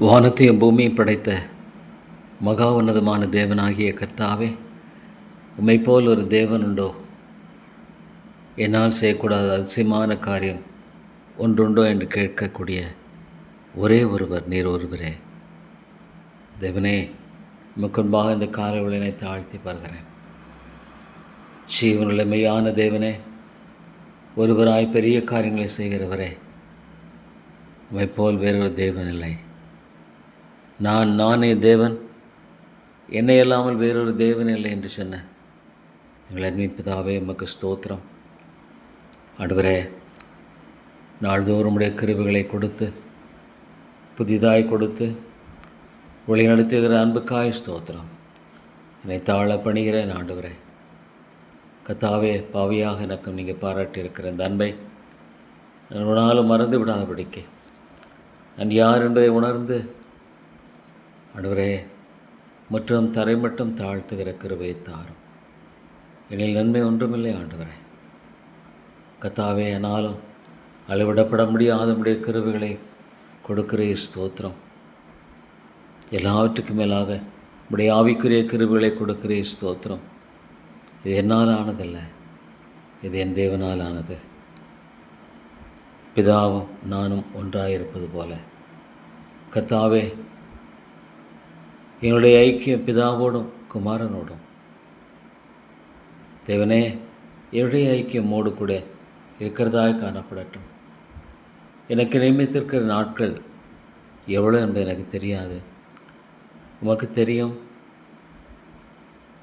வானத்தையும் பூமியும் படைத்த மகா உன்னதமான தேவனாகிய கர்த்தாவே, உம்மை போல் ஒரு தேவன் உண்டோ? என்னால் செய்யக்கூடாத அதிசயமான காரியம் ஒன்றுண்டோ என்று கேட்கக்கூடிய ஒரே ஒருவர் நீர் ஒருவரே. தேவனே, உமக்குன்பாக இந்த காலை தாழ்த்தி வருகிறேன். ஜீவனுள்ள மெய்யான தேவனே, ஒருவராய் பெரிய காரியங்களை செய்கிறவரே, உம்மை போல் வேறொரு தேவன் இல்லை. நானே தேவன், என்னை இல்லாமல் வேறொரு தேவன் இல்லை என்று சொன்ன எங்கள் அன்பிதாவே, உமக்கு ஸ்தோத்திரம். ஆண்டவரே, நாள்தோறும் உடைய கிருபைகளை கொடுத்து புதிதாய் கொடுத்து வழி நடத்துகிற அன்புக்காய் ஸ்தோத்திரம். என்னை தாழ பணிகிறேன் ஆண்டவரே. கர்த்தாவே, பாவியாக எனக்கும் நீங்கள் பாராட்டியிருக்கிற இந்த அன்பை நான் ஒரு நாளும் மறந்து விடாதபடிக்கு நான் யார் என்பதை உணர்ந்து ஆண்டவரே, மற்றும் தரை மட்டும் தாழ்த்துகிற கிருபையை தாரும். எனில் நன்மை ஒன்றுமில்லை ஆண்டவரே. கர்த்தாவே, ஆனாலும் அளவிடப்பட முடியாத உடைய கிருபைகளை கொடுக்கிறே ஸ்தோத்திரம். எல்லாவற்றுக்கும் மேலாக உடைய ஆவிக்குரிய கிருபைகளை கொடுக்கிறே ஸ்தோத்திரம். இது என்னால் ஆனதல்ல, இது என் தேவனால் ஆனது. பிதாவும் நானும் ஒன்றாயிருப்பது போல கர்த்தாவே, என்னுடைய ஐக்கியம் பிதாவோடும் குமாரனோடும். தேவனே, என்னுடைய ஐக்கியம் மோடு கூட இருக்கிறதாய் காணப்படட்டும். எனக்கு நியமித்திருக்கிற நாட்கள் எவ்வளோ என்பது எனக்கு தெரியாது. உமக்கு தெரியும்.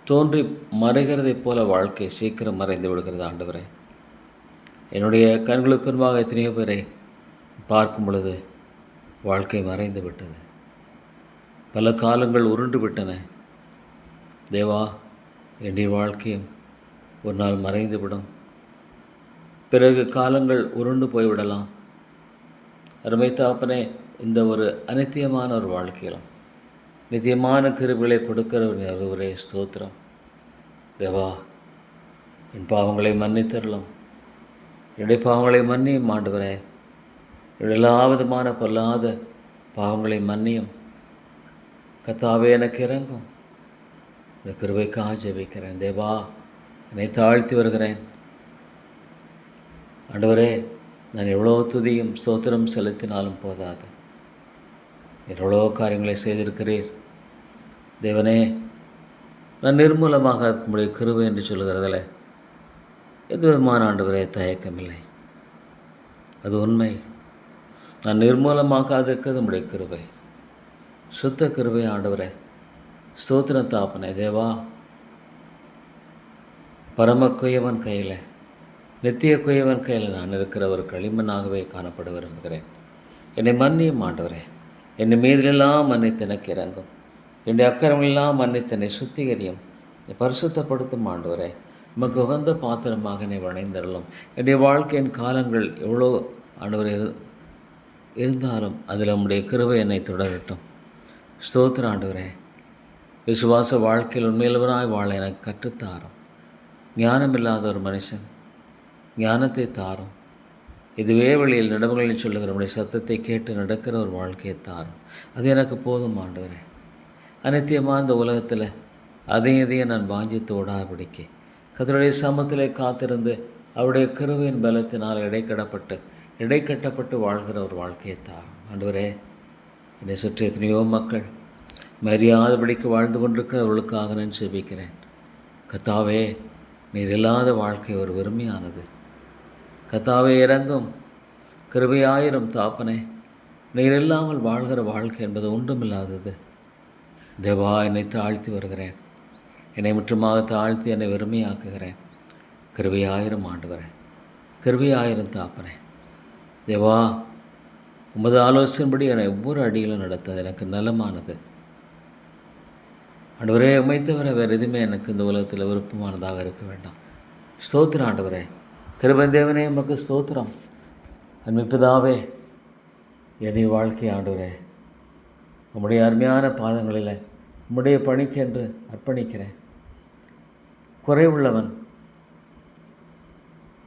தோன்றி மறைகிறதைப் போல வாழ்க்கை சீக்கிரம் மறைந்து விடுகிறது ஆண்டவரே. என்னுடைய கண்களுக்கு முன்பாக எத்தனையோ பேரை பார்க்கும் பொழுது வாழ்க்கை மறைந்து விட்டது. பல காலங்கள் உருண்டு விட்டன. தேவா, என்னுடைய வாழ்க்கையும் ஒரு நாள் மறைந்துவிடும். பிறகு காலங்கள் உருண்டு போய்விடலாம். அருமை தாப்பனே, இந்த ஒரு அநித்தியமான ஒரு வாழ்க்கையிலும் நித்தியமான கிருபைகளை கொடுக்கிறவர் ஒருவரே ஸ்தோத்திரம். தேவா, என் பாவங்களை மன்னித்தரலாம். என்னுடைய பாவங்களை மன்னியும் ஆண்டவரே. எல்லா விதமான பொல்லாத பாவங்களை மன்னியும். கர்த்தாவே, எனக்கு இறங்கும். இந்த கிருபைக்காக ஜெபிக்கிறேன். தேவா, என்னை தாழ்த்தி வருகிறேன் ஆண்டவரே. நான் எவ்வளோ துதியும் ஸ்தோத்திரம் செலுத்தினாலும் போதாது. எவ்வளோ காரியங்களை செய்திருக்கிறீர் தேவனே. நான் நிர்மூலமாக உங்களுடைய கிருபை என்று சொல்லுகிறதில் எது விதமான ஆண்டவரே தயக்கமில்லை. அது உண்மை. நான் நிர்மூலமாக இருக்கிறது உங்களுடைய கிருபை, சுத்த கிருபை ஆண்டவரே. ஸ்தோத்திரம் தாப்பனே. தேவா, பரம குயவன் கையில், நித்திய குயவன் கையில் நான் இருக்கிற ஒரு களிமண்ணாகவே காணப்பட விரும்புகிறேன். என்னை மன்னியும் ஆண்டவரே. என்னை மீதிலெல்லாம் மன்னித்து எனக்கு இறங்கும். என்னுடைய அக்கறமெல்லாம் மன்னித்து என்னை சுத்திகரியும், என்னை பரிசுத்தப்படுத்தும் ஆண்டவரே. உமக்கு உகந்த பாத்திரமாக என்னை வணைந்தரலும். என்னுடைய வாழ்க்கையின் காலங்கள் எவ்வளோ ஆண்டவரே இருந்தாலும் அதில் உம்முடைய கிருபை என்னை தொடரட்டும். ஸ்தோத்திர ஆண்டவரே. விசுவாச வாழ்க்கையில் உண்மையிலவனாய் வாழ எனக்கு கற்றுத்தாரும். ஞானமில்லாத ஒரு மனுஷன் ஞானத்தை தாரும். இதுவே வழியில் நடைமுறையில் சொல்லுகிற நம்முடைய சத்தத்தை கேட்டு நடக்கிற ஒரு வாழ்க்கையை தாரும். அது எனக்கு போதும் ஆண்டவரே. அநித்தியமாக இந்த உலகத்தில் அதையும் நான் வாஞ்சித்து ஓடாபடிக்கு கர்த்தருடைய சமத்திலே காத்திருந்து அவருடைய கிருபையின் பலத்தினால் இடைக்கட்டப்பட்டு வாழ்கிற ஒரு வாழ்க்கையை தாரும் ஆண்டவரே. என்னை சுற்றி எத்தனையோ மக்கள் மரியாதைப்படிக்கு வாழ்ந்து கொண்டிருக்கிறவர்களுக்காக நான் செபிக்கிறேன். கர்த்தாவே, நீர் இல்லாத வாழ்க்கை ஒரு வெறுமையானது. கர்த்தாவே, இறங்கும். கிருபையாயிரம் தாப்பனே. நீர் இல்லாமல் வாழ்கிற வாழ்க்கை என்பது ஒன்றுமில்லாதது. தேவா, என்னை தாழ்த்தி வருகிறேன். என்னை முற்றுமாக தாழ்த்தி என்னை வெறுமையாக்குகிறேன். கிருபையாயிரம் ஆண்டவரே. கிருபையாயிரம் தாப்பனே. தேவா, உமது ஆலோசனைப்படி என்னை ஒவ்வொரு அடியிலும் நடத்தது எனக்கு நலமானது. ஆண்டவரே, உம்மை தவிர வேறு எதுவுமே எனக்கு இந்த உலகத்தில் விருப்பமானதாக இருக்க வேண்டாம். ஸ்தோத்திரம் ஆண்டவரே. கிருபை தேவனே, உமக்கு ஸ்தோத்திரம். அன்பிதாவே, என்னுடைய வாழ்க்கை ஆண்டவரே உம்முடைய அருமையான பாதங்களில் உம்முடைய பணிக்கென்று அர்ப்பணிக்கிறேன். குறைவுள்ளவன்,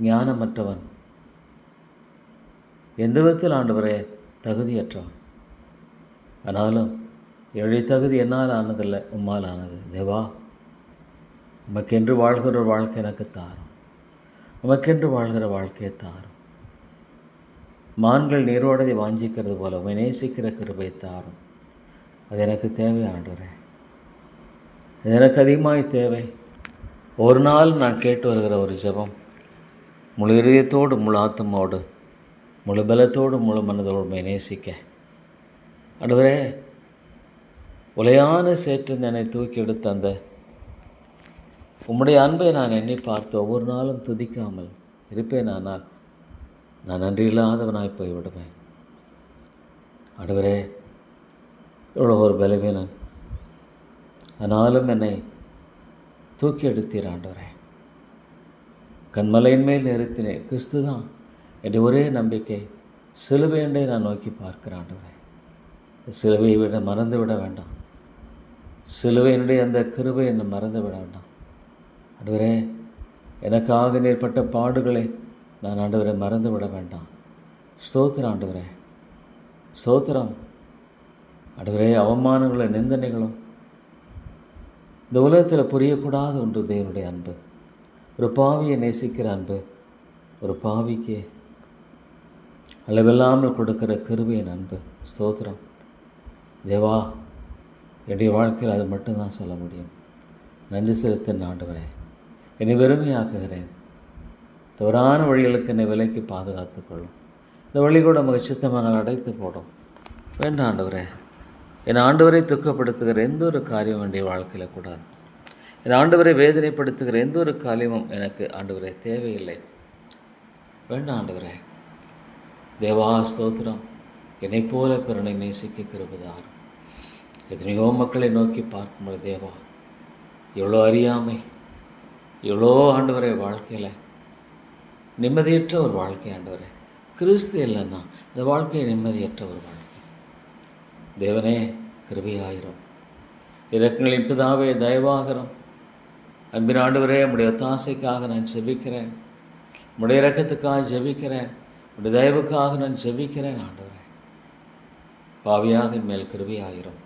ஞானமற்றவன், எந்த விதத்தில் ஆண்டவரே தகுதியற்றவன். ஆனாலும் என்னுடைய தகுதி என்னால் ஆனதில்லை, உம்மால் ஆனது. தேவா, உமக்கென்று வாழ்கிற ஒரு வாழ்க்கை எனக்கு தாரும். உமக்கென்று வாழ்கிற வாழ்க்கையை தாரும். மான்கள் நீரோடதை வாஞ்சிக்கிறது போல உமை நேசிக்கிற கிருபை தாரும். அது எனக்கு தேவை ஆண்டவரே, அது எனக்கு அதிகமாய் தேவை. ஒரு நாள் நான் கேட்டு வருகிற ஒரு ஜெபம், முழு இதயத்தோடு, முழு ஆத்மாவோடு, முழு பலத்தோடு, முழு மனதோடு உம்மை நேசிக்க. ஆண்டவரே, உலையான சேற்று என்னை தூக்கி எடுத்த அந்த உம்முடைய அன்பை நான் எண்ணி பார்த்து ஒவ்வொரு நாளும் துதிக்காமல் இருப்பேனானால் நான் நன்றி இல்லாதவனாய் போய்விடுவேன். ஆண்டவரே, இவ்வளோ ஒரு பலவீனன், ஆனாலும் என்னை தூக்கி எடுத்தீர் ஆண்டவரே. கண்மலையின் மேல் நிறுத்தினேன். கிறிஸ்து தான் என்னுடைய ஒரே நம்பிக்கை. சிலுவையண்டை நான் நோக்கி பார்க்கிறேன் ஆண்டவரே. சிலுவையை விட மறந்து விட வேண்டாம். சிலுவையினுடைய அந்த கிருபை என்னை மறந்து விட வேண்டாம் ஆண்டவரே. எனக்காக நேர்பட்ட பாடுகளை நான் ஆண்டவரை மறந்து விட வேண்டாம். ஸ்தோத்திரம் ஆண்டவரே, ஸ்தோத்திரம் ஆண்டவரே. அவமானங்களும் நிந்தனைகளும் இந்த உலகத்தில் புரியக்கூடாத ஒன்று தேவனுடைய அன்பு. ஒரு பாவியை நேசிக்கிற அன்பு, ஒரு பாவிக்கு அளவில்லாமல் கொடுக்கிற கிருபையின் அன்பு. ஸ்தோத்திரம் தேவா. என்னுடைய வாழ்க்கையில் அது மட்டும்தான் சொல்ல முடியும். நன்றி செலுத்த ஆண்டவரே. என்னை வெறுமையாக்குகிறேன். தவறான வழிகளுக்கு என்னை விலைக்கு பாதுகாத்து கொள்ளும். இந்த வழி கூட நமக்கு சித்தமாக அடைத்து போடும். வேண்டாம் ஆண்டவரே. என் ஆண்டவரை துக்கப்படுத்துகிற எந்த ஒரு காரியமும் என்னுடைய வாழ்க்கையில் கூடாது. என் ஆண்டவரை வேதனைப்படுத்துகிற எந்த ஒரு காரியமும் எனக்கு ஆண்டவரே தேவையில்லை. வேண்டாம் ஆண்டவரே. தேவா, ஸ்தோத்திரம். என்னை போல பிறனை நேசிக்க கிருபைதாரும். எத்தனையோ மக்களை நோக்கி பார்க்கும்போது தேவா, எவ்வளோ அறியாமை, எவ்வளோ ஆண்டவரே வாழ்க்கையில் நிம்மதியற்ற ஒரு வாழ்க்கை ஆண்டவரே. கிறிஸ்து இல்லைன்னா இந்த வாழ்க்கை நிம்மதியற்ற ஒரு வாழ்க்கை. தேவனே, கிருபையாயிரும். இரக்கங்களின் பிதாவே, தயவாகிறோம். அன்பின் ஆண்டவரே, உம்முடைய ஒத்தாசைக்காக நான் ஜெபிக்கிறேன். உம்முடைய இரக்கத்துக்காக ஜெபிக்கிறேன். உம்முடைய தயவுக்காக நான் ஜெபிக்கிறேன் ஆண்டவரே. பாவியாகின் மேல் கிருபையாயிரும்.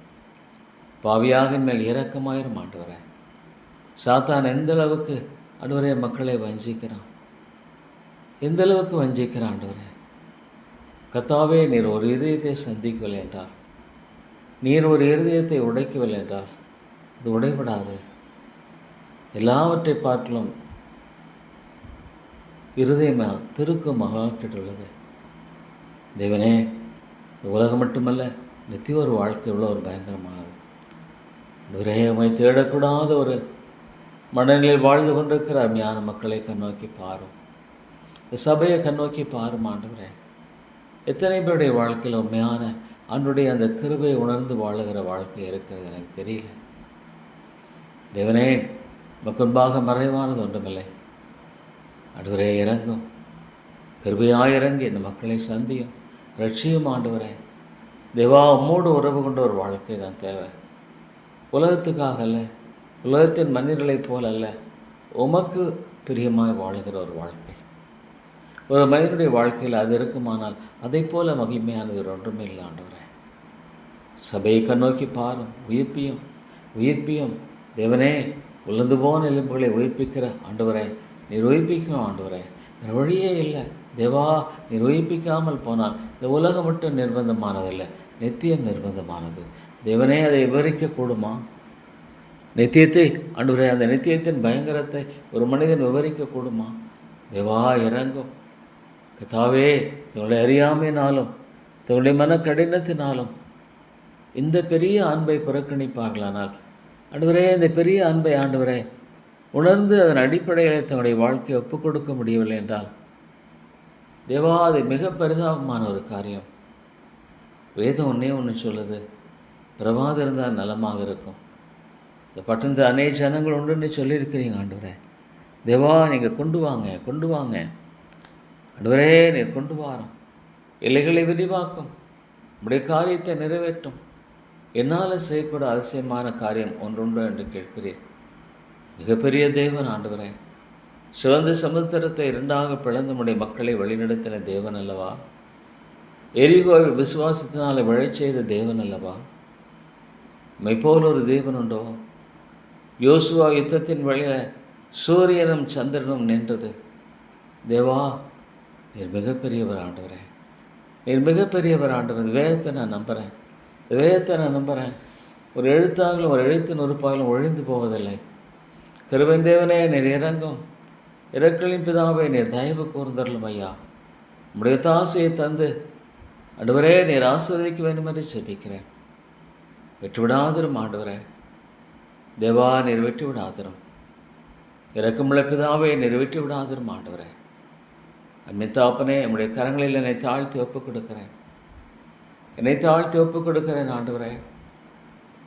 பாவியாகின் மேல் இரக்கமாயிரும் ஆண்டவரே. சாத்தான் எந்த அளவுக்கு ஆண்டவரே மக்களை வஞ்சிக்கிறான், எந்த அளவுக்கு வஞ்சிக்கிறான் ஆண்டவரே. கர்த்தாவே, நீர் ஒரு இதயத்தை சந்திக்கவில்லை என்றால், நீர் ஒரு இருதயத்தை உடைக்கவில்லை என்றால் அது உடைபடாது. எல்லாவற்றை பார்க்கலும் இருதயமாக திருக்கமாக கெட்டுள்ளது. தேவனே, உலகம் மட்டுமல்ல, நித்திய ஒரு வாழ்க்கை எவ்வளோ ஒரு பயங்கரமானது. உமை தேடக்கூடாத ஒரு மனநிலையில் வாழ்ந்து கொண்டிருக்கிற அருமையான மக்களை கண்ணோக்கி பாரும். இந்த சபையை கண்ணோக்கி பாரும் ஆண்டவரே. எத்தனை பேருடைய வாழ்க்கையில் உண்மையான ஆண்டுடைய அந்த கிருபையை உணர்ந்து வாழுகிற வாழ்க்கை இருக்கிறது எனக்கு தெரியல. தேவனே, முன்பாக மறைவானது ஒன்றுமில்லை. ஆண்டவரே, இறங்கும். கிருபையாக இறங்கி இந்த மக்களை சந்தியும், ரட்சியும் ஆண்டவரே. தேவா, உம்மோடு உறவு கொண்ட ஒரு வாழ்க்கை தான் தேவை. உலகத்துக்காக அல்ல, உலகத்தின் மனிதர்களைப் போல அல்ல, உமக்கு பிரியமாய் வாழுகிற ஒரு வாழ்க்கை. ஒரு மனிதனுடைய வாழ்க்கையில் அது இருக்குமானால் அதை போல மகிமையானது ஒன்றுமே இல்லை ஆண்டவரே. சபையை கண்ணோக்கி பாரும். உயிர்ப்பியும் உயிர்ப்பியும் தேவனே. உலர்ந்து போன எலும்புகளை உயிர்ப்பிக்கிற ஆண்டவரே, நீர் உயிர்ப்பிக்கும் ஆண்டவரே. வேறு வழியே இல்லை தேவா. நீர் உயிர்ப்பிக்காமல் போனால் இந்த உலகம் மட்டும் நிர்பந்தமானதில்லை, நித்தியம் நிர்பந்தமானது. தேவனே, அதை விவரிக்க கூடுமா? நித்தியத்தை ஆண்டவரே, அந்த நித்தியத்தின் பயங்கரத்தை ஒரு மனிதன் விவரிக்க கூடுமா? தேவா, இறங்கும். கர்த்தாவே, தங்களுடைய அறியாமையினாலும் தங்களுடைய மன கடினத்தினாலும் இந்த பெரிய அன்பை புறக்கணிப்பார்களானால் ஆண்டவரே, இந்த பெரிய அன்பை ஆண்டவரே உணர்ந்து அதன் அடிப்படையில் தங்களுடைய வாழ்க்கையை ஒப்புக் கொடுக்க முடியவில்லை என்றால் தேவா, அது மிக பரிதாபமான ஒரு காரியம். வேதம் ஒன்றே ஒன்று சொல்லுது, பிரபாதம் இருந்தால் நலமாக இருக்கும். இந்த பட்டணத்தில் அநேக ஜனங்கள் உண்டுன்னு சொல்லியிருக்கிறீங்க ஆண்டவரே. தேவா, நீங்கள் கொண்டு வாங்க, கொண்டு வாங்க ஆண்டவரே. நீர் கொண்டு வாரோம். எல்லைகளை விரிவாக்கும். உடைய காரியத்தை நிறைவேற்றும். என்னால் செய்யக்கூட அதிசயமான காரியம் ஒன்றுண்டு என்று கேட்கிறீர். மிகப்பெரிய தேவன் ஆண்டவரே. சிவந்த சமுத்திரத்தை இரண்டாக பிளந்து உடைய மக்களை வழிநடத்தின தேவன் அல்லவா? எரிகோவை விசுவாசத்தினால விழச் செய்த தேவன் அல்லவா? மெய்போல் ஒரு தேவன் உண்டோ? யோசுவா யுத்தத்தின் வழியில் சூரியனும் சந்திரனும் நின்றது. தேவா, நீர் மிகப்பெரியவர் ஆண்டவரே, நீர் மிகப்பெரியவர் ஆண்டவர். வேதத்தை நான் நம்புகிறேன், வேதத்தை நான் நம்புகிறேன். ஒரு எழுத்தாகலும் ஒரு எழுத்தின் உறுப்பாகலும் ஒழிந்து போவதில்லை. கிருபையின் தேவனே, நீர் இறங்கும். இரக்கலின் பிதாவே, நீர் தயவு கூர்ந்தருளும் ஐயா. உம்முடைய தாசையை தந்து ஆண்டவரே நீர் ஆசீர்வதிக்க வேண்டும் என்று ஜெபிக்கிறேன். விட்டுவிடாதிரும் ஆண்டவரே. தேவா, நீர் விட்டு விடாதிரும். இரக்கமுள்ள பிதாவே, நீர் விட்டு விடாதிரும் ஆண்டவரே. அன்மித்தாப்பனே, நம்முடைய கரங்களில் என்னை தாழ்த்தி ஒப்புக் கொடுக்கிறேன், என்னை தாழ்த்தி ஒப்புக் கொடுக்கிறேன் ஆண்டவரே.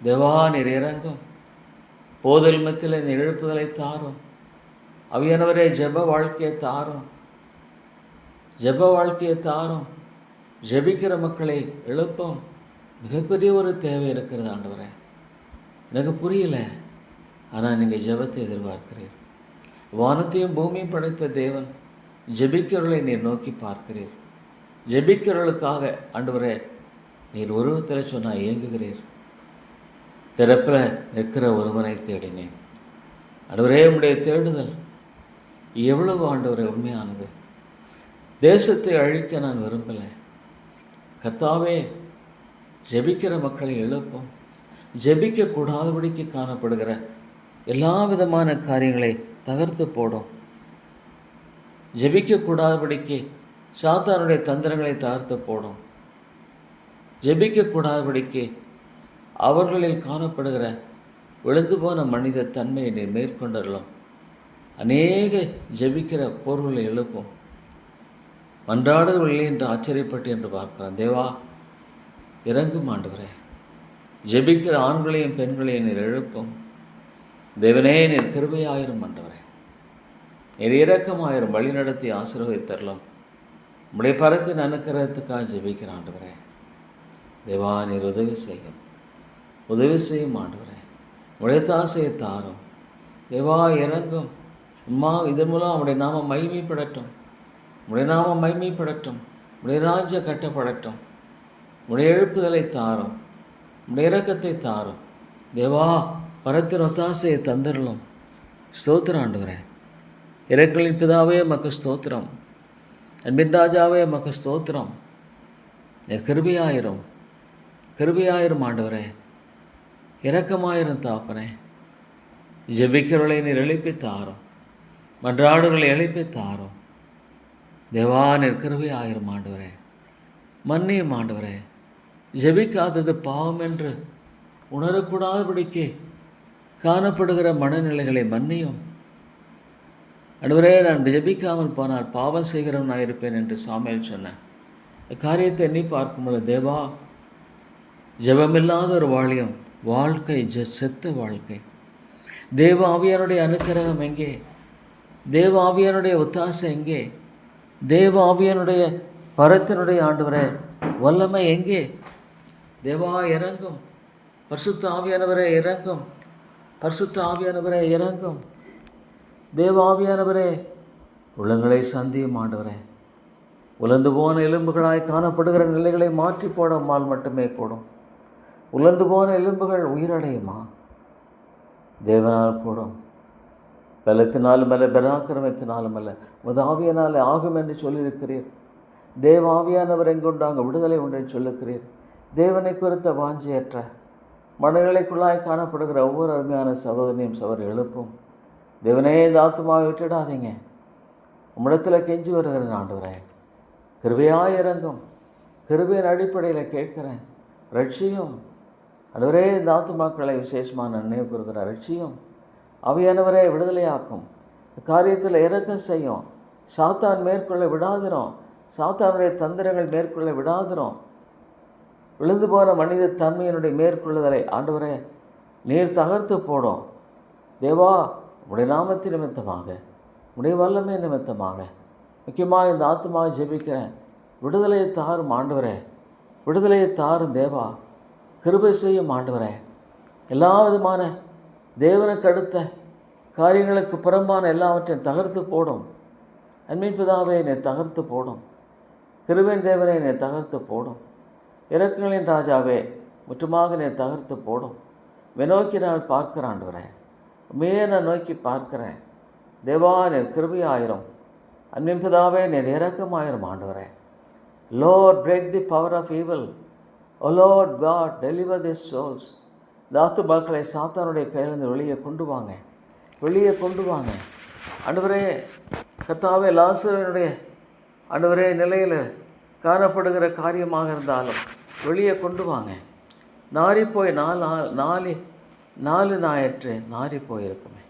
தேவா, நீர் இறங்கும். போதல் மத்தியில் நீர் எழுப்புதலை தாரும். அவியானவரே, ஜெப வாழ்க்கையை தாரும், ஜெப வாழ்க்கையை தாரும். ஜெபிக்கிற மக்களை எழுப்பும். மிகப்பெரிய ஒரு தேவை இருக்கிறது ஆண்டவரே. எனக்கு புரியல, ஆனால் நீங்கள் ஜெபத்தை எதிர்பார்க்கிறீர். வானத்தையும் பூமியும் படைத்த தேவன் ஜெபிக்கிறவர்களை நீர் நோக்கி பார்க்கிறீர். ஜெபிக்கிறவர்களுக்காக ஆண்டவரே நீர் உருவத்தில் சொன்னால் இயங்குகிறீர். திறப்பில் நிற்கிற ஒருவனை தேடினேன். ஆண்டவரே, உம்முடைய தேடுதல் எவ்வளவு ஆண்டவரே உண்மையானது. தேசத்தை அழிக்க நான் விரும்பலை கர்த்தாவே. ஜெபிக்கிற மக்களை எழுப்பும். ஜெபிக்கக்கூடாதபடிக்கு காணப்படுகிற எல்லா விதமான காரியங்களை தகர்த்து போடும். ஜெபிக்கக்கூடாதபடிக்கு சாத்தானுடைய தந்திரங்களை தகர்த்து போடும். ஜெபிக்கக்கூடாதபடிக்கு அவர்களில் காணப்படுகிற விழுந்து போன மனித தன்மையை நீர் மேற்கொண்டறலும். அநேக ஜெபிக்கிற போர்களை எழுப்பும். மன்றாடவில்லை என்று ஆச்சரியப்பட்டு என்று பார்க்கிறோம். தேவா, இறங்கும் ஆண்டவரே. ஜெபிக்கிற ஆண்களையும் பெண்களையும் நீர் எழுப்பும். தேவனே, நீர் கிருபையாயிரும் ஆண்டவரே. நீர் இரக்கமாயிரும். வழி நடத்தி ஆசீர்வதித்தரலாம். உம்முடைய பரத்தின் அனுக்கிரகத்துக்காக ஜெபிக்கிற ஆண்டவரே. தேவா, நீர் உதவி செய்யும், உதவி செய்யும் ஆண்டவரே. உடைய தாசையை தாரும். தேவா, இறங்கும். இதன் மூலம் அவருடைய நாமம் மகிமைப்படட்டும், உடைய நாமம் மகிமைப்படட்டும், உடைய ராஜ்யம் கட்டப்படட்டும். உடைய எழுப்புதலை தாரும், உடைய இரக்கத்தை தாரும். தேவா, பரத்தின் ஒத்தாசையை தந்தரலும். ஸ்தோத்திரம் ஆண்டவரே. இரக்கலின் பிதாவே மக்கு ஸ்தோத்திரம். அன்பின் ராஜாவே மக்கு ஸ்தோத்திரம். கிருபையாயிரும், கிருபையாயிரும் ஆண்டவரே. இரக்கமாயிரும் தாப்பனே. ஜெபிக்கிறவர்களை நீர் எழுப்பி தாரும், மன்றாடுகளை எழுப்பி தாரும். தேவா, நீர் கிருபையாயிரும் ஆண்டவரே. மன்னியும் ஆண்டவரே. ஜெபிக்காதது பாவம் என்று உணரக்கூடாதபடிக்கு காணப்படுகிற மனநிலைகளை மன்னியும் ஆண்டவரே. நான் ஜெபிக்காமல் போனால் பாவம் செய்கிறவனாக இருப்பேன் என்று சாமுவேல் சொன்னேன். காரியத்தை எண்ணி பார்க்கும்போது தேவா, ஜெபமில்லாத ஒரு வாழ்க்கை செத்த வாழ்க்கை. தேவ ஆவியானுடைய அனுக்கிரகம் எங்கே? தேவ ஆவியானுடைய ஒத்தாசை எங்கே? தேவ ஆவியானுடைய பரத்தினுடைய ஆண்டவரே வல்லமை எங்கே? தேவா, இறங்கும். பரிசுத்த ஆவியானவரே இறங்கும், பரிசுத்த ஆவியானவரே இறங்கும். தேவ ஆவியானவரே உள்ளங்களை சந்தியும் ஆண்டவரே. உலர்ந்து போன எலும்புகளாய் காணப்படுகிற நிலைகளை மாற்றி போடாமல் மட்டுமே கூடும். உலர்ந்து போன எலும்புகள் உயிரடையுமா? தேவனால் கூடும். பலத்தினாலும் அல்ல, பராக்கிரமத்தினாலும் அல்ல, உதாவியனால் ஆகும் என்று சொல்லியிருக்கிறீர். தேவ ஆவியானவர் எங்குண்டாங்க விடுதலை உண்டை சொல்லுகிறீர். தேவனை குறித்த வாஞ்சியற்ற மனநிலைக்குள்ளாய் காணப்படுகிற ஒவ்வொரு அருமையான சகோதரனையும் சவர் எழுப்பும். தேவனே, இந்த ஆத்துமாவை விட்டுடாதீங்க. உம்மிடத்தில் கெஞ்சி வருகிறேன் ஆண்டவரே. கிருபையாய் இறங்கும். கிருபையின் அடிப்படையில் கேட்கிறேன். ரட்சியும் ஆண்டவரே. இந்த ஆத்துமாக்களை விசேஷமான நினைவு கூறுகிற ரட்சியும். ஆவியானவரே விடுதலையாக்கும். காரியத்தில் இறக்கம் செய்யும். சாத்தான் மேற்கொள்ள விடாதிரும். சாத்தானுடைய தந்திரங்கள் மேற்கொள்ள விடாதிரும். விழுந்து போன மனித தன்மையினுடைய மேற்கொள்ளுதலை ஆண்டவரே நீர் தகர்த்து போடும். தேவா, உடைய நாமத்தின் நிமித்தமாக, உடைய வல்லமை நிமித்தமாக, முக்கியமாக இந்த ஆத்மாவை ஜெபிக்கிறேன். விடுதலையை தாரும் ஆண்டவரே, விடுதலையை தாரும் தேவா. கிருபை செய்யும் ஆண்டவரே. எல்லா விதமான தேவனுக்கு அடுத்த காரியங்களுக்கு புறம்பான எல்லாவற்றையும் தகர்த்து போடும். அன்பின் பிதாவே, என்னை தகர்த்து போடும். கிருபையின் தேவனை என்னை தகர்த்து போடும். இரக்கங்களின் ராஜாவே, முற்றுமாக என்னை தகர்த்து போடும். நோக்கி நான் பார்க்கிறேன் ஆண்டவரே, உண்மையே நான் நோக்கி பார்க்கிறேன். தேவா, நீர் கிருபையாயிரும். அன்பின் பிதாவே, நீர் இரக்கமாயிரும் ஆண்டவரே. Lord, break the power of evil. O lord God, deliver this souls. இந்த ஆத்துமாக்களை சாத்தானுடைய கையிலிருந்து வெளியே கொண்டு வாங்க, வெளியே கொண்டு வாங்க ஆண்டவரே. கர்த்தாவே, லாசருடைய ஆண்டவரே நிலையில் காணப்படுகிற காரியமாக இருந்தாலும் வெளியே கொண்டு வாங்க. நாறிப்போய் நாலு ஞாயிற்று நாறி போயிருக்குமே.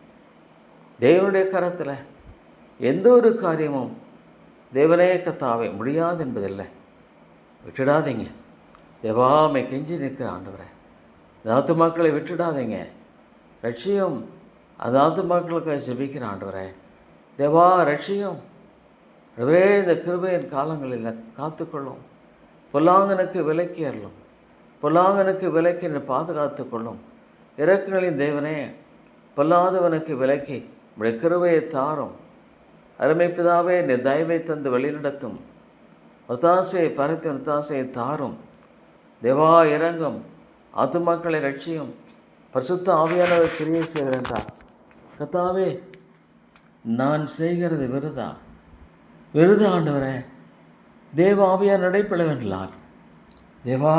தேவனுடைய கரத்தில் எந்த ஒரு காரியமும் தேவனே கர்த்தாவே முடியாது என்பதில்லை. விட்டுடாதீங்க. தேவாமை கெஞ்சி நிற்கிற ஆண்டவரே, அந்த ஆத்துமாக்களை விட்டுடாதீங்க. ரட்சியம் அந்த ஆத்துமாக்களுக்கு ஜெபிக்கிற ஆண்டவரே. தேவா, ரட்சியம் ஆண்டவரே. இந்த கிருபையின் காலங்களில் காத்துக்கொள்ளும். பொல்லாங்கனுக்கு விலக்கி அருளும். பொல்லாங்கனுக்கு விலக்கி பாதுகாத்து கொள்ளும். இரக்கங்களின் தேவனே, பொல்லாதவனுக்கு விலக்கி உடைய கிருபையை தாரும். அருமை பிதாவே, நீ தயவை தந்து வழிநடத்தும். ஒத்தாசையை பறித்து ஒத்தாசையை தாரும். தேவா, இரங்கும். ஆத்துமாக்களை ரட்சியும். பரிசுத்த ஆவியானவர் கிரியை செய்கிறார். கர்த்தாவே, நான் செய்கிறது விருதா ஆண்டவரே. தேவ ஆவியார் நடைபெற வேண்டார். தேவா,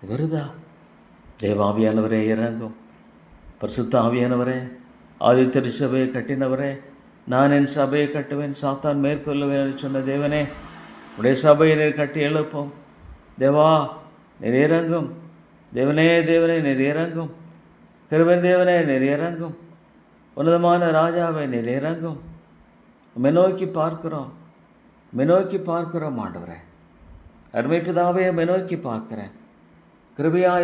விருதா. தேவாவியானவரே இறங்கும். பரிசுத்த ஆவியானவரே, ஆதி திருச்சபையை கட்டினவரே, நான் என் சபையை கட்டுவேன், சாத்தான் மேற்கொள்ளுவேன் என்று சொன்ன தேவனே, உடைய சபையை நீர் கட்டி எழுப்போம். தேவா, நீர் இறங்கும். தேவனே, நீர் இறங்கும். கிருபையின் தேவனே, நீர் இறங்கும். உன்னதமான ராஜாவை நீர் இறங்கும். நோக்கி பார்க்கிறோம் ஆண்டவரே. அருமை பிதாவே, நோக்கி பார்க்கிறேன். கிருபையா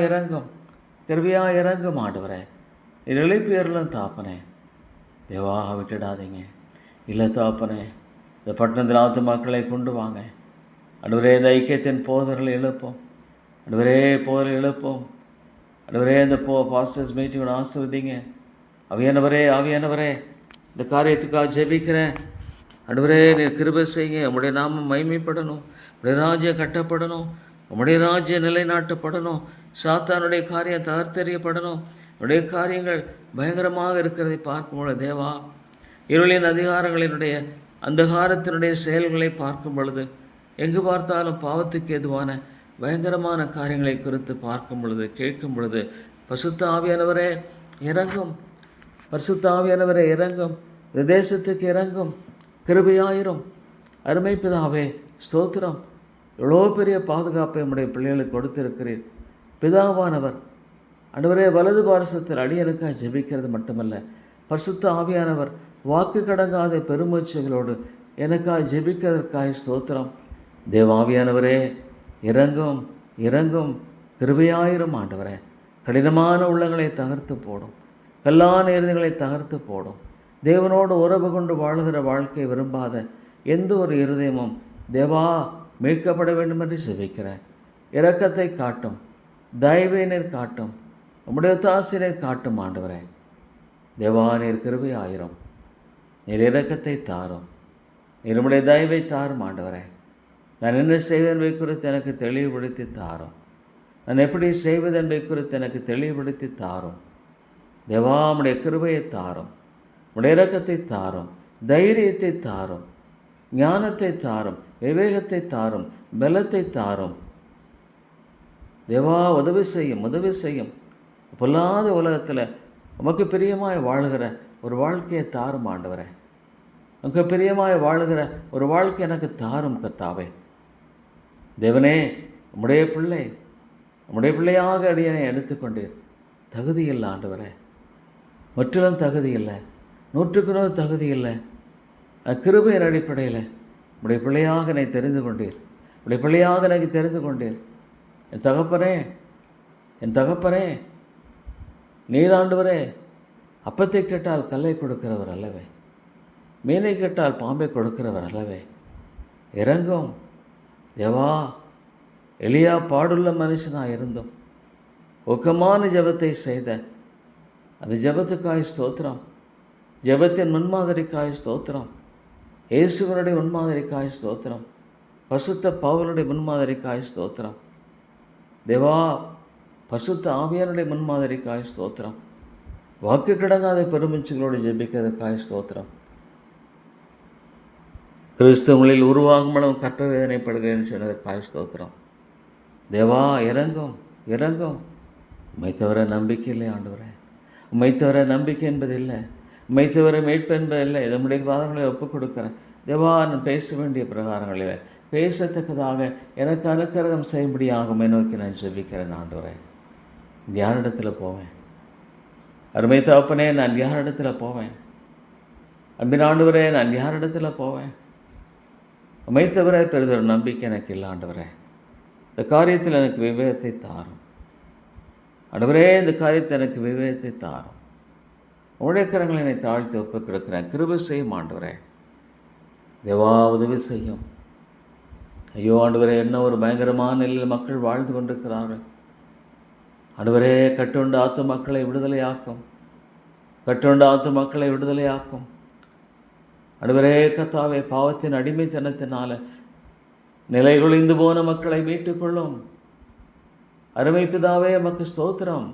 இறங்கும் ஆண்டவரே. நீர் இழைப்பியர்களும் தாப்பனே. தேவா, விட்டுடாதீங்க. இல்லை தாப்பனே, இந்த பட்டணத்தில் ஆத்துமாக்களை கொண்டு வாங்க ஆண்டவரே. இந்த ஐக்கியத்தின் போதர்களை எழுப்போம் ஆண்டவரே. எழுப்போம் ஆண்டவரே. இந்த பாஸ்டர்ஸ் மீட்டிங்கோட ஆசீர்வதிங்க. ஆவியானவரே, இந்த காரியத்துக்காக ஜெபிக்கிறேன் ஆண்டவரே. நீர் கிருபை செய்யுங்க. உம்முடைய நாமம் மகிமைப்படணும். உம்முடைய ராஜ்யம் கட்டப்படணும். உம்முடைய ராஜ்யம் நிலைநாட்டப்படணும். சாத்தானுடைய காரியம் தகர்த்தெறியப்படணும். உடைய காரியங்கள் பயங்கரமாக இருக்கிறதை பார்க்கும்பொழுது தேவா, இருளின் அதிகாரங்களினுடைய அந்தகாரத்தினுடைய செயல்களை பார்க்கும் பொழுது, எங்கு பார்த்தாலும் பாவத்துக்கு எதுவான பயங்கரமான காரியங்களை குறித்து பார்க்கும் பொழுது, கேட்கும் பொழுது, பரிசுத்த ஆவியானவரே இறங்கும். பரிசுத்த ஆவியானவரே இறங்கும். இந்த தேசத்துக்கு இறங்கும். கிருபையாயிரும். அருமை பிதாவே, ஸ்தோத்திரம். எவ்வளோ பெரிய பாதுகாப்பை நம்முடைய பிள்ளைகளுக்கு கொடுத்திருக்கிறீர். பிதாவானவர் ஆண்டவரே வலது பாரசத்தில் அடியனுக்காக ஜெபிக்கிறது மட்டுமல்ல, பரிசுத்த ஆவியானவர் வாக்கு கடங்காத பெருமூச்சுகளோடு எனக்காக ஜெபிக்கிறதற்காக ஸ்தோத்திரம். தேவாவியானவரே இறங்கும். கிருபையாயிரும் ஆண்டவரே. கடினமான உள்ளங்களை தகர்த்து போடும். கல்லான இருதயங்களை தகர்த்து போடும். தேவனோடு உறவு கொண்டு வாழ்கிற வாழ்க்கை விரும்பாத எந்த ஒரு இருதயமும் தேவா மீட்கப்பட வேண்டும் என்று ஜெபிக்கிறேன். இரக்கத்தை காட்டும். தயவை நீர் காட்டும். உம்முடைய தாசினை காட்டும் ஆண்டவரே. தேவா, நீர் கிருபை ஆயிரும். நீர் இரக்கத்தை தாரும். நீர் உம்முடைய தயவை தாரும் ஆண்டவரே. நான் என்ன செய்வதென்பதை குறித்து எனக்கு தெளிவுபடுத்தி தாரும். நான் எப்படி செய்வதென்பதை குறித்து எனக்கு தெளிவுபடுத்தி தாரும். தேவா, உம்முடைய கிருபையை தாரும். உம்முடைய இரக்கத்தை தாரும். தைரியத்தை தாரும். ஞானத்தை தாரும். விவேகத்தை தாரும். பலத்தை தாரும். தேவா, உதவி செய்யும். பொல்லாத உலகத்தில் உமக்கு பிரியமாய் வாழுகிற ஒரு வாழ்க்கையை தாரும் ஆண்டவரே. உமக்கு பிரியமாய் வாழுகிற ஒரு வாழ்க்கை எனக்கு தாரும் கர்த்தாவே. தேவனே, உம்முடைய பிள்ளையாக அடியனை எடுத்துக்கொண்டீர். தகுதியில்லை ஆண்டவரே, முற்றிலும் தகுதியில்லை, 100% தகுதியில்லை. கிருபையின் அடிப்படையில் உம்முடைய பிள்ளையாக என்னை தெரிந்து கொண்டீர். உம்முடைய பிள்ளையாக எனக்கு தெரிந்து கொண்டீர். என் தகப்பனே, நீர் ஆண்டவரே, அப்பத்தை கேட்டால் கல்லை கொடுக்கிறவர் அல்லவே, மீனை கேட்டால் பாம்பை கொடுக்கிறவர் அல்லவே. இறங்கும் தேவா. எலியா பாடுள்ள மனுஷனாக இருந்தும் ஊக்கமான ஜெபத்தை செய்த அந்த ஜெபத்துக்காய் ஸ்தோத்திரம். ஜெபத்தின் முன்மாதிரிக்காய் ஸ்தோத்திரம். இயேசுவனுடைய முன்மாதிரிக்காய் ஸ்தோத்திரம். பரிசுத்த பவுலுடைய முன்மாதிரிக்காய் ஸ்தோத்திரம். தேவா, பரிசுத்த ஆவியானுடைய முன்மாதிரிக்காய் ஸ்தோத்திரம். வாக்கு கிடங்காத பெருமிச்சுகளோடு ஜெபிக்கிறதுக்காய் ஸ்தோத்திரம். கிறிஸ்தவங்களில் உருவாகும் அளவு கற்ப வேதனைப்படுகிறேன்னு சொன்னதற்காய் ஸ்தோத்திரம். தேவா, இறங்கும் இறங்கும். உம்மை தவிர நம்பிக்கை இல்லை ஆண்டவரே. உம்மை தவிர நம்பிக்கை என்பதில்லை. உம்மை தவிர மீட்பு என்பதில்லை. நம்முடைய பாதங்களை ஒப்புக் கொடுக்குறேன். தேவா, நான் பேச வேண்டிய பிரகாரங்களில் பேசத்தக்கதாக எனக்கு அனுக்கிரகம் செய்யும்படியாகும் நோக்கி நான் ஜெபிக்கிறேன் ஆண்டவரே. யாரிடத்தில் போவேன்? அருமை தகப்பனே, நான் யாரிடத்தில் போவேன்? அன்பின் ஆண்டவரே, நான் யாரிடத்தில் போவேன்? உம்மை தவிர பெரிதொரு நம்பிக்கை எனக்கு இல்லை ஆண்டவரே. இந்த காரியத்தில் எனக்கு விவேகத்தை தாரும் ஆண்டவரே. இந்த காரியத்தில் எனக்கு விவேகத்தை தாரும். உங்களுடைய கரங்களை என்னை தாழ்த்தி ஒப்புக் கொடுக்கிறேன். கிருபை செய்யும் ஆண்டவரே. தேவா, உதவி செய்யும். ஐயோ ஆண்டவரே, என்ன ஒரு பயங்கரமான நிலையில் மக்கள் வாழ்ந்து கொண்டிருக்கிறார்கள் ஆண்டவரே. கட்டுண்ட ஆத்து மக்களை விடுதலையாக்கும். கட்டுண்ட ஆத்து மக்களை விடுதலையாக்கும் ஆண்டவரே. கர்த்தாவே, பாவத்தின் அடிமைத்தனத்தினால நிலைகுலைந்து போன மக்களை மீட்டுக்கொள்ளும். அருமை பிதாவே, எமக்கு ஸ்தோத்திரம்.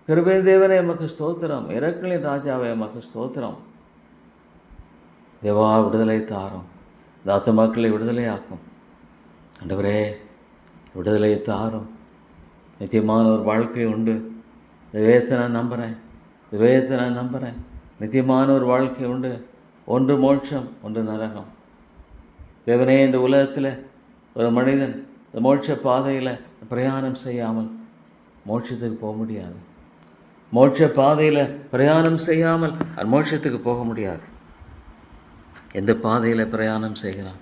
கிருபை தேவனே, எமக்கு ஸ்தோத்திரம். இரக்கலின் ராஜாவே, எமக்கு ஸ்தோத்திரம். தேவா, விடுதலை தாரும். தாத்த மக்களை விடுதலையாக்கும் ஆண்டவரே. விடுதலை தாரும். நித்தியமான ஒரு வாழ்க்கை உண்டு. இந்த வேதத்தை நான் நம்புகிறேன். இந்த வேதத்தை நான் நம்புகிறேன். நித்தியமான ஒரு வாழ்க்கை உண்டு. ஒன்று மோட்சம், ஒன்று நரகம். தேவனே, இந்த உலகத்தில் ஒரு மனிதன் இந்த மோட்ச பாதையில் பிரயாணம் செய்யாமல் மோட்சத்துக்கு போக முடியாது. மோட்ச பாதையில் பிரயாணம் செய்யாமல் அது மோட்சத்துக்கு போக முடியாது. எந்த பாதையில் பிரயாணம் செய்கிறான்?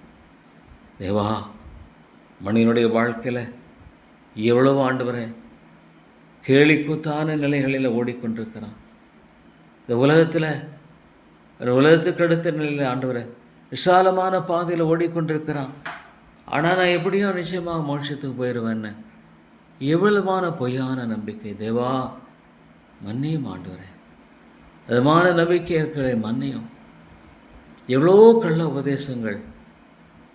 தேவா, மனிதனுடைய வாழ்க்கையில் எவ்வளவு ஆண்டவரே கேலிக்கூத்தான நிலைகளில் ஓடிக்கொண்டிருக்கிறான். இந்த உலகத்தில் உலகத்துக்கு அடுத்த நிலையில் ஆண்டவரே விசாலமான பாதையில் ஓடிக்கொண்டிருக்கிறான். ஆனால் நான் எப்படியோ நிச்சயமாக மோட்சத்துக்கு போயிடுவேன்னு எவ்வளவான பொய்யான நம்பிக்கை. தேவா, மன்னியும் ஆண்டவரே. அதுமான நம்பிக்கை இருக்கிற மன்னியும். எவ்வளோ கள்ள உபதேசங்கள்,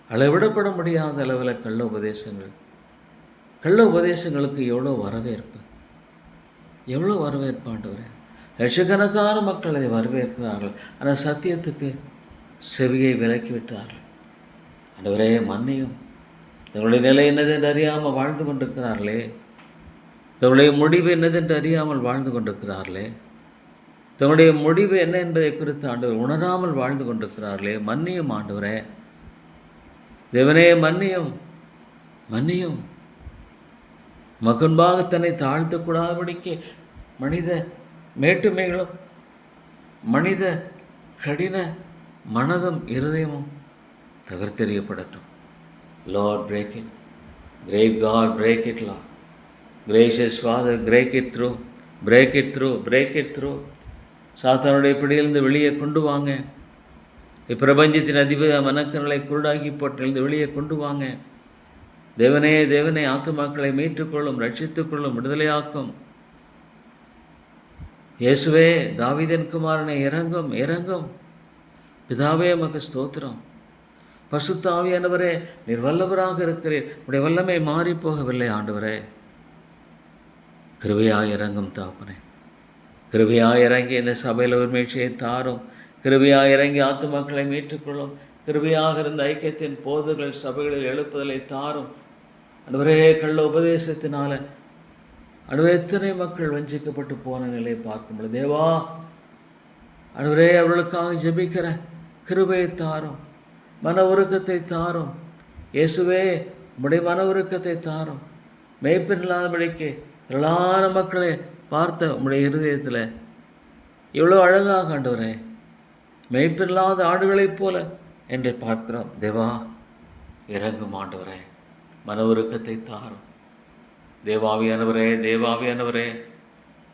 அளவிடப்பட முடியாத அளவில் கள்ள உபதேசங்கள். கள்ள உபதேசங்களுக்கு எவ்வளோ வரவேற்பு, எவ்வளோ வரவேற்பு ஆண்டவரே. லட்சக்கணக்கான மக்கள் அதை வரவேற்கிறார்கள். ஆனால் சத்தியத்துக்கு செவியை விலக்கிவிட்டார்கள். ஆண்டவரே, மன்னியும். தங்களுடைய நிலை என்னதென்று அறியாமல் வாழ்ந்து கொண்டிருக்கிறார்களே. தங்களுடைய முடிவு என்னதென்று அறியாமல் வாழ்ந்து கொண்டிருக்கிறார்களே. தங்களுடைய முடிவு என்ன என்பதை குறித்து ஆண்டவர் உணராமல் வாழ்ந்து கொண்டிருக்கிறார்களே. மன்னியும் ஆண்டவரே. தேவனே, மன்னியும் மன்னியும். மகன்பாக தன்னை தாழ்த்தக்கூடாதபடிக்கு மனித மேட்டுமைகளும் மனித கடின மனதும் இருதயமும் தகர்த்தெறியப்படட்டும். Lord, break it. Great God, break it lord. Gracious father, break it through, break it through, break it through. சாத்தானுடைய பிடியிலிருந்து வெளியே கொண்டு வாங்க. இப்பிரபஞ்சத்தின் அதிபதி மனக்கங்களை குருடாக்கி போட்டிலிருந்து வெளியே கொண்டு வாங்க. தேவனே, தேவனே, ஆத்துமாக்களை மீட்டுக்கொள்ளும், ரட்சித்துக்கொள்ளும், விடுதலையாக்கும். இயேசுவே, தாவீதின் குமாரனை, இறங்கும் இறங்கும். பிதாவே, உமக்கு ஸ்தோத்திரம். பரிசுத்த ஆவியானவரே, நீர் வல்லவராக இருக்கிறீர். உடைய வல்லமை மாறி போகவில்லை ஆண்டவரே. கிருபையாய் இறங்கும் தாப்பனே. கிருபையாய் இறங்கி இந்த சபையில் ஒரு மீழ்ச்சியை தாரும். கிருபையாய் இறங்கி ஆத்துமாக்களை மீட்டுக்கொள்ளும். கிருபையாக இருந்த ஐக்கியத்தின் போதுகள் சபைகளில் எழுப்புதலை தாரும் ஆண்டவரே. கள்ள உபதேசத்தினால ஆண்டவரே எத்தனை மக்கள் வஞ்சிக்கப்பட்டு போன நிலையை பார்க்கும்போது தேவா ஆண்டவரே, அவர்களுக்காக ஜெபிக்கிற கிருபையை தாரும். மன உருக்கத்தை தாரும். இயேசுவே, உம்முடைய மன உருக்கத்தை தாரும். மேய்ப்பன் இல்லாதபடிக்கு திரளான மக்களை பார்த்த உம்முடைய இருதயத்தில் இவ்வளோ அழகாக ஆண்டவரே, மேய்ப்பன் இல்லாத ஆடுகளைப் போல என்று பார்க்கிறோம். தேவா, இறங்கும் ஆண்டவரே. மன உருக்கத்தை தாரும். தேவாவியானவரே, தேவாவியானவரே,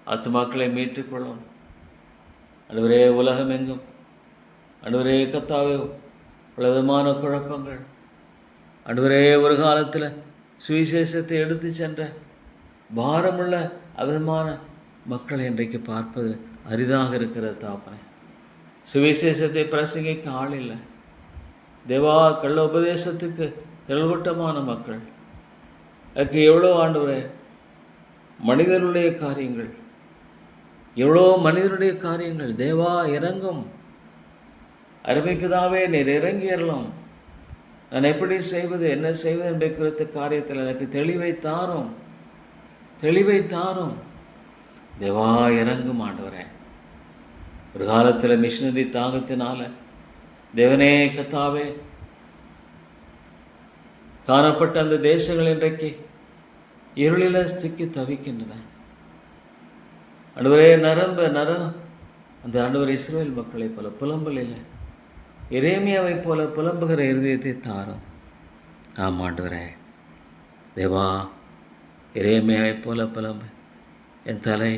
ஆத்துமாக்களை மீட்டுக்கொள்ளும் ஆண்டவரே. உலகம் எங்கும் ஆண்டவரே கர்த்தாவே பலவிதமான குழப்பங்கள் ஆண்டவரே. ஒரு காலத்தில் சுவிசேஷத்தை எடுத்து சென்ற பாரமுள்ள அவிதமான மக்களை இன்றைக்கு பார்ப்பது அரிதாக இருக்கிறது தாப்பனே. சுவிசேஷத்தை பிரசங்கிக்க ஆள் இல்லை. தேவா, கள்ள உபதேசத்துக்கு திரள்கூட்டமான மக்கள், அதுக்கு எவ்வளோ ஆண்டவரே மனிதனுடைய காரியங்கள், எவ்வளோ மனிதனுடைய காரியங்கள். தேவா இறங்கும். அருமைப்பிதாவே, நீர் இறங்கிடலாம். நான் எப்படி செய்வது, என்ன செய்வது என்பதை குறித்த காரியத்தில் எனக்கு தெளிவை தாரும், தெளிவை தாரும். தேவா இறங்கும் ஆண்டவரே. ஒரு காலத்தில் மிஷினரி தாகத்தினால தேவனே கத்தாவே காணப்பட்ட அந்த தேசங்கள் இன்றைக்கு இருளில சிக்கி தவிக்கின்றன. ஆண்டவரே, அந்த ஆண்டவர் இஸ்ரவேல் மக்களைப் போல புலம்பலில் எரேமியாவை போல புலம்புகிற இருதயத்தை தாரும். ஆம் ஆண்டவரே. தேவா, எரேமியாவை போல புலம்பு. என் தலை,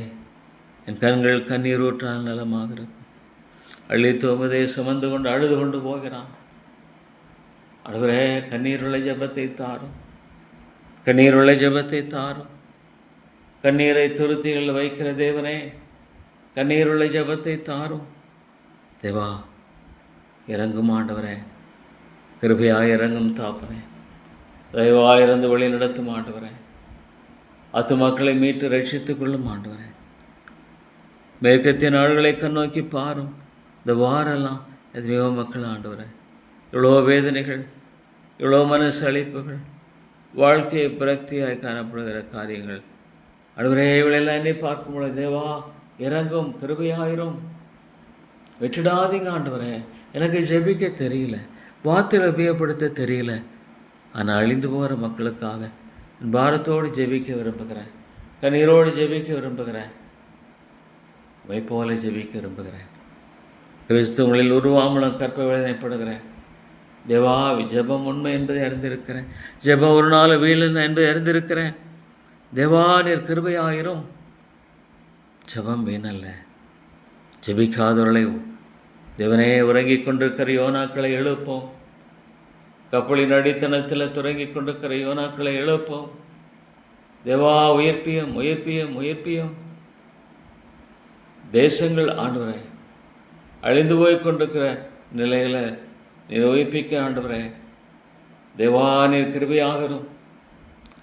என் கண்கள் கண்ணீர் ஊற்றால் நலமாக இருக்கும். அள்ளி தோமதை சுமந்து கொண்டு அழுது கொண்டு போகிறான். ஆண்டவரே, கண்ணீருள்ள ஜெபத்தை தாரும், கண்ணீருள்ள ஜெபத்தை தாரும். கண்ணீரை துருத்திகள் வைக்கிற தேவனே, கண்ணீருள்ள ஜெபத்தை தாரும். தேவா இறங்கும் ஆண்டவரே, கிருபையாய் இறங்கும் தாப்பனே. தயவாயிருந்து வழி நடத்தும் ஆண்டவரே. மக்களை மீட்டு ரட்சித்துக் கொள்ளும் ஆண்டவரே. மேற்கத்திய நாடுகளை கண்ணோக்கி பாரும். இந்த வாரெல்லாம் எத்தனையோ மக்கள் ஆண்டவரே, இவ்வளோ வேதனைகள், இவ்வளோ மனசு அழைப்புகள், வாழ்க்கையை பிரக்தியாய் காணப்படுகிற காரியங்கள். ஆண்டவரே, இவளெல்லாம் என்னை பார்க்கும்பொழுது தேவா இறங்கும், கிருபையாயிரும். விட்டுடாதீங்க ஆண்டவரே. எனக்கு ஜெபிக்க தெரியல, வார்த்தையில் உபயோகப்படுத்த தெரியல. ஆனால் அழிந்து போகிற மக்களுக்காக பாரத்தோடு ஜெபிக்க விரும்புகிறேன், கண்ணீரோடு ஜெபிக்க விரும்புகிறேன், வைப்போல ஜெபிக்க விரும்புகிறேன். கிறிஸ்துவங்களில் உருவாமலும் கற்ப வேதனைப்படுகிறேன். தேவா, ஜெபம் உண்மை என்பதை அறிந்திருக்கிறேன், ஜெபம் ஒரு நாள் வீழன் என்பதை அறிந்திருக்கிறேன். தேவா நீர் கிருபையாயிரும். ஜெபம் வீணல்ல. ஜெபிக்காதவர்களை தேவனே உறங்கிக் கொண்டிருக்கிற யோனாக்களை எழுப்போம். கப்பலின் அடித்தனத்தில் துறங்கிக் கொண்டிருக்கிற யோனாக்களை எழுப்போம். தேவா உயிர்ப்பியும், உயிர்ப்பியும், உயிர்ப்பியும். தேசங்கள் ஆண்டவரே அழிந்து போய் கொண்டிருக்கிற நிலையில் நீர் உயிர்ப்பிக்க ஆண்டவரே. தேவா நீர் கிருபையாகிரும்.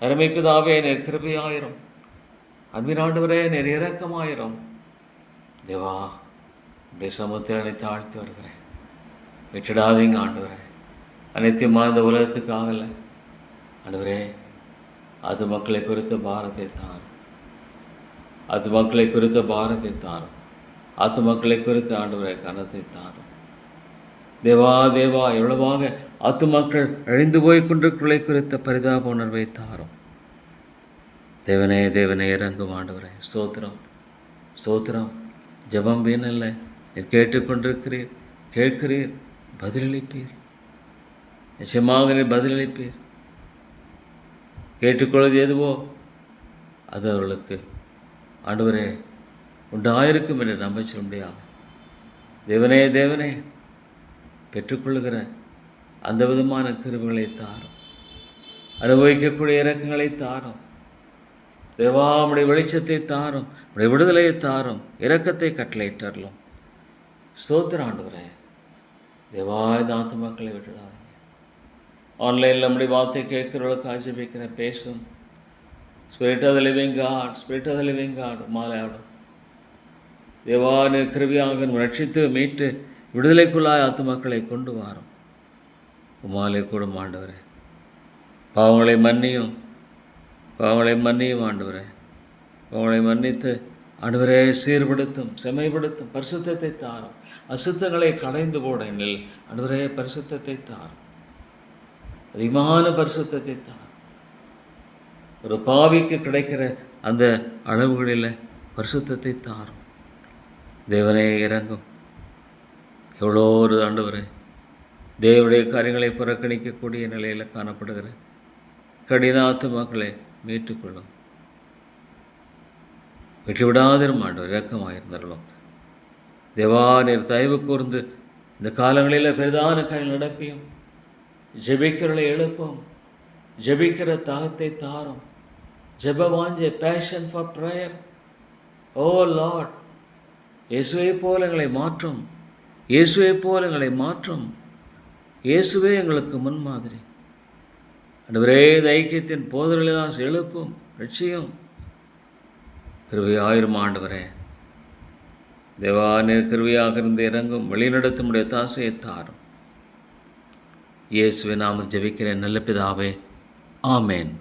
அருமைப்பிதாவே நீர் கிருபையாயிரும். அன்பின் ஆண்டவரே நீர் இரக்கமாயிரும். தேவா இப்படி சமூகத்தில் என்னை தாழ்த்தி வருகிறேன். விட்டுடாதீங்க ஆண்டவரே. அனைத்துமா இந்த உலகத்துக்காகல ஆண்டவரே. அது மக்களை குறித்த பாரத்தை தாரும், அது மக்களை குறித்த பாரத்தை தாரும், அது மக்களை குறித்த ஆண்டவரே கனத்தை தாரும். தேவா தேவா எவ்வளவாக ஆத்து மக்கள் அழிந்து போய் கொண்டிருக்கிறதை குறித்த பரிதாப உணர்வை தாரும். தேவனே தேவனே இறங்கும் ஆண்டவரே. ஸ்தோத்திரம், ஸ்தோத்திரம். ஜெபம் வீணல்ல. நீர் கேட்டுக்கொண்டிருக்கிறீர், கேட்கிறீர், பதிலளிப்பீர். நிச்சயமாக நீர் பதிலளிப்பீர். கேட்டுக்கொள்வது எதுவோ அது அவர்களுக்கு ஆண்டவரே உண்டாயிருக்கும் என்று நம்ப சொல்ல முடியாது. தேவனே தேவனே பெற்றுக்கொள்ளுகிற அந்த விதமான கிருபைகளை தாரும், அனுபவிக்கக்கூடிய இரக்கங்களை தாரும். தேவா உம்முடைய வெளிச்சத்தை தாரும், உம்முடைய விடுதலையை தாரும், இரக்கத்தை கட்டளையிட்டறலும். ஸ்தோத்திர ஆண்டவரே. தேவா இந்த ஆத்துமாக்களை விட்டுடாதீங்க. ஆன்லைனில் நம்முடைய வார்த்தை கேட்கிறவர்களுக்கு ஆட்சேபிக்கிறேன். பேசும். Spirit of the living God, spirit of the living God மாலை ஆடும். தேவா நீர் கிருபையாக ரட்சித்து மீட்டு விடுதலைக்குள்ளாய் ஆத்துமாக்களை கொண்டு வாரும். உமாலை கூடும் ஆண்டவரே. பாவங்களை மன்னியும், பாவங்களை மன்னியும் ஆண்டவரே. பாவங்களை மன்னித்து ஆண்டவரே சீர்படுத்தும், செம்மைப்படுத்தும், பரிசுத்தத்தை தாரும். அசுத்தங்களை கடைந்து போட எண்ணில் ஆண்டவரே பரிசுத்தத்தை தாரும், அதிகமான பரிசுத்தத்தை தாரும். ஒரு பாவிக்கு கிடைக்கிற அந்த அளவுகளில் பரிசுத்தத்தை தாரும். தேவனே இறங்கும். எவ்வளோ ஒரு ஆண்டவரே தேவனுடைய காரியங்களை புறக்கணிக்கக்கூடிய நிலையில் காணப்படுகிற கடினாத்து மக்களை மீட்டுக்கொள்ளும். விட்டுவிடாதிரும் ஆண்டவர், இரக்கமாயிருந்தாலும். தேவா நீர் தயவு கூர்ந்து இந்த காலங்களில் பெரிதான காரியம் நடப்பியும். ஜெபிக்கிறவர்களை எழுப்போம், ஜெபிக்கிற தாகத்தை தாரும். ஜெப வாஞ்ச passion for prayer. Oh lord, இயேசுவை போல எங்களை மாற்றும், இயேசுவை போல எங்களை மாற்றும். இயேசுவே எங்களுக்கு முன்மாதிரி. ஆண்டவரே, இந்த ஐக்கியத்தின் போதர்களெல்லாம் எழுப்பும், ரட்சியும், கிருபையாயிரும் ஆண்டவரே. தேவா, நீர் கிருபையாக இருந்து இறங்கும், வழிநடத்தும் உடைய தாசையை தாரும். இயேசுவை நாம ஜெபிக்கிறேன் நல்ல பிதாவே, ஆமேன்.